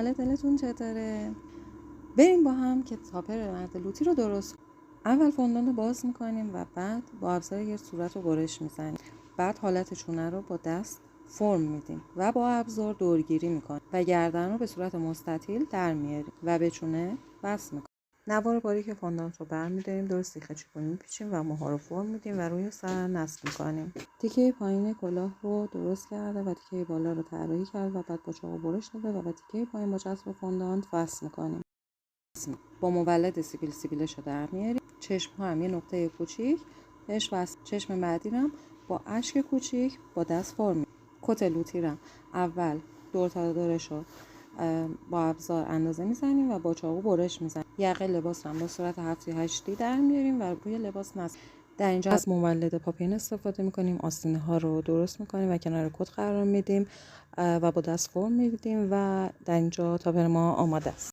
حالا دلتون چطوره؟ بریم با هم که تاپر مرد لوتی رو درست کنیم. اول فوندان رو باز میکنیم و بعد با ابزار گرد صورت رو برش میزنیم. بعد حالت چونه رو با دست فرم میدیم و با ابزار دورگیری میکنیم و گردن رو به صورت مستطیل در میاریم و به چونه وصل میکنیم. نوار باریک فوندان رو برمیداریم، درست سیخ چوبی میپیچیم و موها رو فرم میدیم و روی سر نصب میکنیم. تیکه پایین کلاه رو درست کرده و تیکه بالا رو طراحی کرد و بعد با چاقو برش داده و تیکه پایین با چسب فوندان وصل میکنیم. با مولد سیبیلش رو در میاریم. چشم ها هم یه نقطه کوچیک بهش وصل. چشم بعدی رو با اشک کوچیک با دست فرم میدیم. کت لوتی رو اول دور تا دورش رو با ابزار اندازه میزنیم و با چاقو برش میزنیم. یقه لباس رو با صورت 7-8 در میاریم و روی لباس نصب. در اینجا از مولد پاپین استفاده میکنیم. آستینه ها رو درست میکنیم و کنار کت قرار میدیم و با دست فرم میدیم و در اینجا تاپر ما آماده است.